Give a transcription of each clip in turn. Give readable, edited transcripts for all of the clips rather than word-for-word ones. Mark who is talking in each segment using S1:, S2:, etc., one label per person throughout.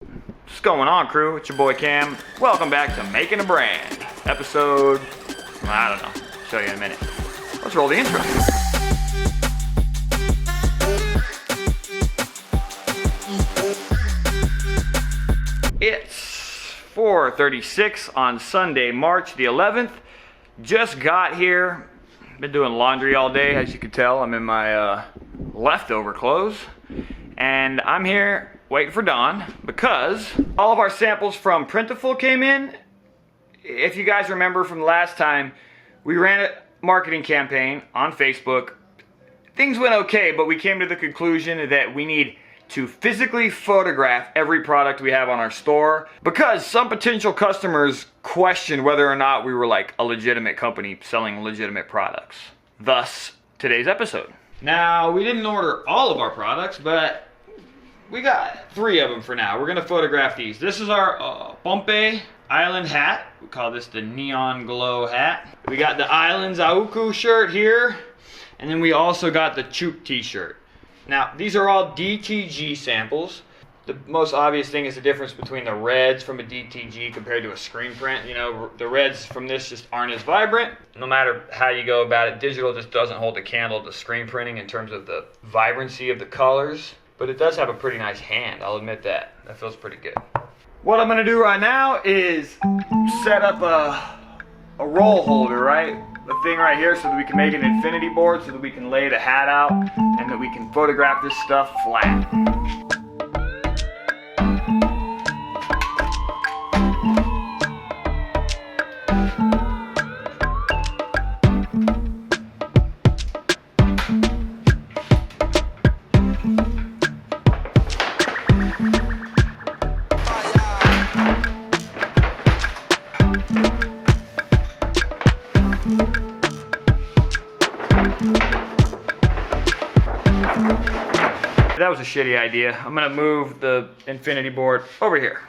S1: What's going on, crew? It's your boy Cam. Welcome back to Making a Brand. Episode, I don't know. I'll show you in a minute. Let's roll the intro. It's 4:36 on Sunday, March the 11th. Just got here. Been doing laundry all day, as you can tell. I'm in my leftover clothes. And I'm here waiting for Dawn because all of our samples from Printiful came in. If you guys remember from the last time, we ran a marketing campaign on Facebook. Things went okay, but we came to the conclusion that we need to physically photograph every product we have on our store because some potential customers questioned whether or not we were like a legitimate company selling legitimate products. Thus, today's episode. Now, we didn't order all of our products, but we got 3 of them for now. We're gonna photograph these. This is our Pompey Island hat. We call this the Neon Glow hat. We got the Islands Auku shirt here, and then we also got the Chook t-shirt. Now, these are all DTG samples. The most obvious thing is the difference between the reds from a DTG compared to a screen print. You know, the reds from this just aren't as vibrant. No matter how you go about it, digital just doesn't hold a candle to screen printing in terms of the vibrancy of the colors. But it does have a pretty nice hand, I'll admit that. That feels pretty good. What I'm gonna do right now is set up a roll holder, right? The thing right here so that we can make an infinity board so that we can lay the hat out and that we can photograph this stuff flat. That was a shitty idea. I'm gonna move the infinity board over here.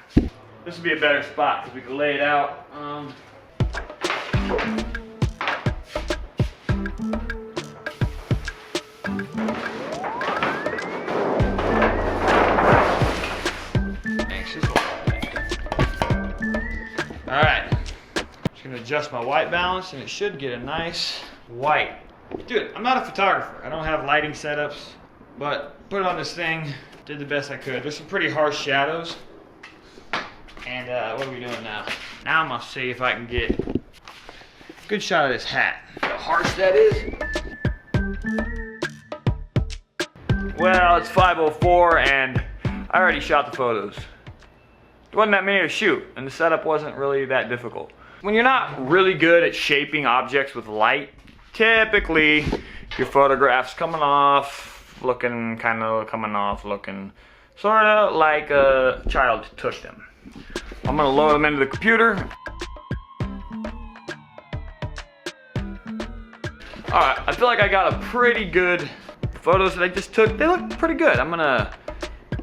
S1: This would be a better spot because we can lay it out. Alright. Just gonna adjust my white balance and it should get a nice white. Dude, I'm not a photographer. I don't have lighting setups. But put it on this thing, did the best I could. There's some pretty harsh shadows. And what are we doing now? Now I'm gonna see if I can get a good shot of this hat. How harsh that is. Well, it's 5:04 and I already shot the photos. There wasn't that many to shoot and the setup wasn't really that difficult. When you're not really good at shaping objects with light, typically your photograph's coming off, looking sort of like a child took them. I'm gonna load them into the computer. Alright, I feel like I got a pretty good photos that I just took. They look pretty good. I'm gonna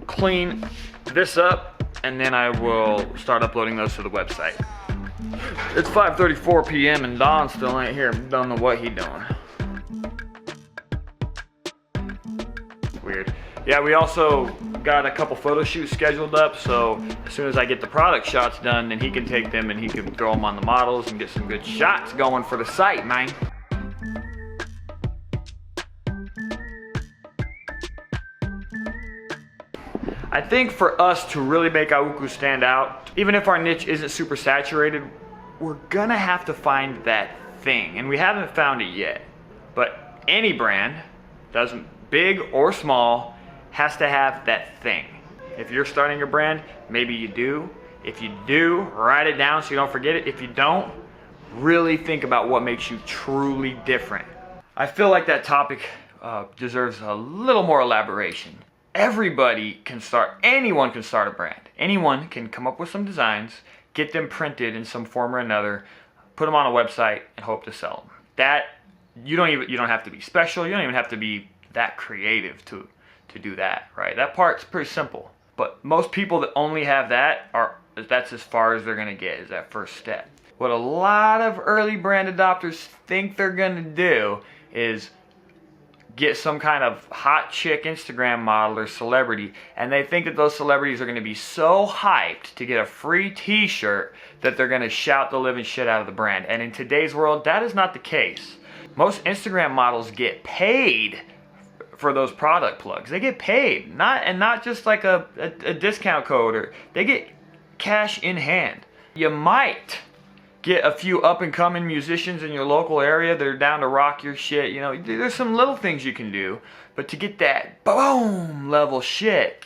S1: clean this up and then I will start uploading those to the website. It's 5:34 p.m. and Don still ain't here. Don't know what he doing. Weird. Yeah, we also got a couple photo shoots scheduled up, so as soon as I get the product shots done, then he can take them and he can throw them on the models and get some good shots going for the site, man. I think for us to really make Auku stand out, even if our niche isn't super saturated, we're gonna have to find that thing, and we haven't found it yet. But any brand, big or small, has to have that thing. If you're starting a brand, maybe you do. If you do, write it down so you don't forget it. If you don't, really think about what makes you truly different. I feel like that topic deserves a little more elaboration. Everybody can start, anyone can start a brand. Anyone can come up with some designs, get them printed in some form or another, put them on a website and hope to sell them. That, you don't have to be special, you don't even have to be that creative to do that, right? That part's pretty simple. But most people that only have that's as far as they're gonna get, is that first step. What a lot of early brand adopters think they're gonna do is get some kind of hot chick Instagram model or celebrity, and they think that those celebrities are going to be so hyped to get a free t-shirt that they're going to shout the living shit out of the brand. And in today's world, that is not the case. Most Instagram models get paid for those product plugs. They get paid, not just like a discount code, or they get cash in hand. You might get a few up-and-coming musicians in your local area that are down to rock your shit. You know, there's some little things you can do, but to get that boom level shit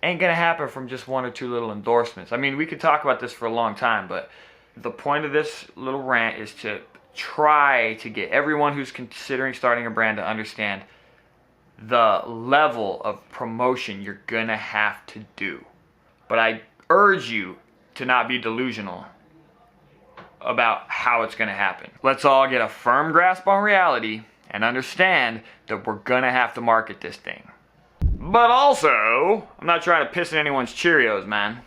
S1: ain't gonna happen from just one or two little endorsements. I mean, we could talk about this for a long time, but the point of this little rant is to try to get everyone who's considering starting a brand to understand the level of promotion you're gonna have to do. But I urge you to not be delusional about how it's gonna happen. Let's all get a firm grasp on reality and understand that we're gonna have to market this thing. But also, I'm not trying to piss in anyone's Cheerios, man.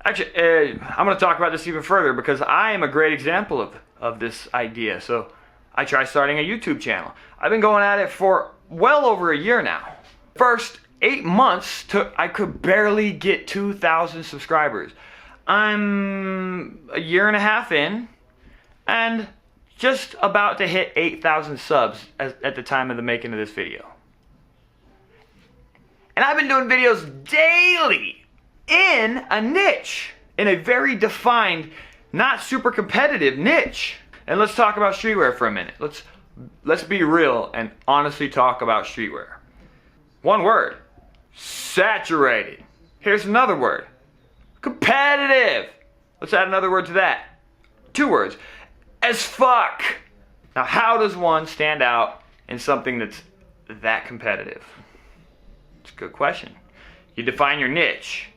S1: Actually, I'm gonna talk about this even further because I am a great example of this idea. So I tried starting a YouTube channel. I've been going at it for well over a year now. First 8 months I could barely get 2,000 subscribers. I'm a year and a half in and just about to hit 8,000 subs at the time of the making of this video. And I've been doing videos daily in a niche, in a very defined, not super competitive niche. And let's talk about streetwear for a minute. Let's be real and honestly talk about streetwear. One word: saturated. Here's another word: competitive. Let's add another word to that. 2 words: as fuck. Now, how does one stand out in something that's that competitive? It's a good question. You define your niche.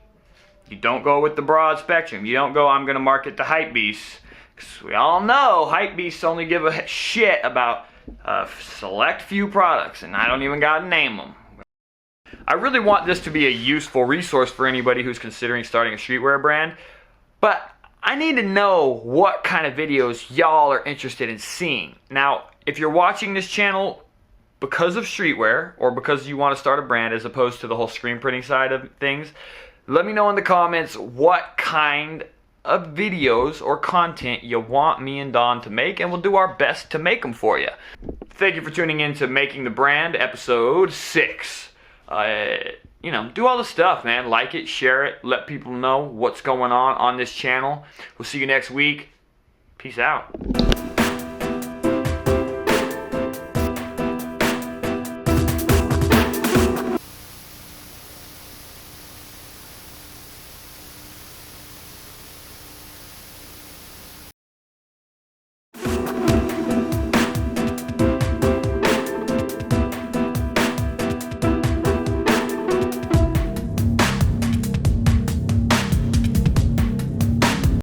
S1: You don't go with the broad spectrum. You don't go, I'm going to market the Hypebeast. Because we all know Hypebeasts only give a shit about a select few products, and I don't even got to name them. I really want this to be a useful resource for anybody who's considering starting a streetwear brand, but I need to know what kind of videos y'all are interested in seeing. Now, if you're watching this channel because of streetwear or because you want to start a brand as opposed to the whole screen printing side of things, let me know in the comments what kind of videos or content you want me and Don to make, and we'll do our best to make them for you. Thank you for tuning in to Making the Brand, episode 6. You know, do all the stuff, man. Like it, share it, let people know what's going on this channel. We'll see you next week. Peace out.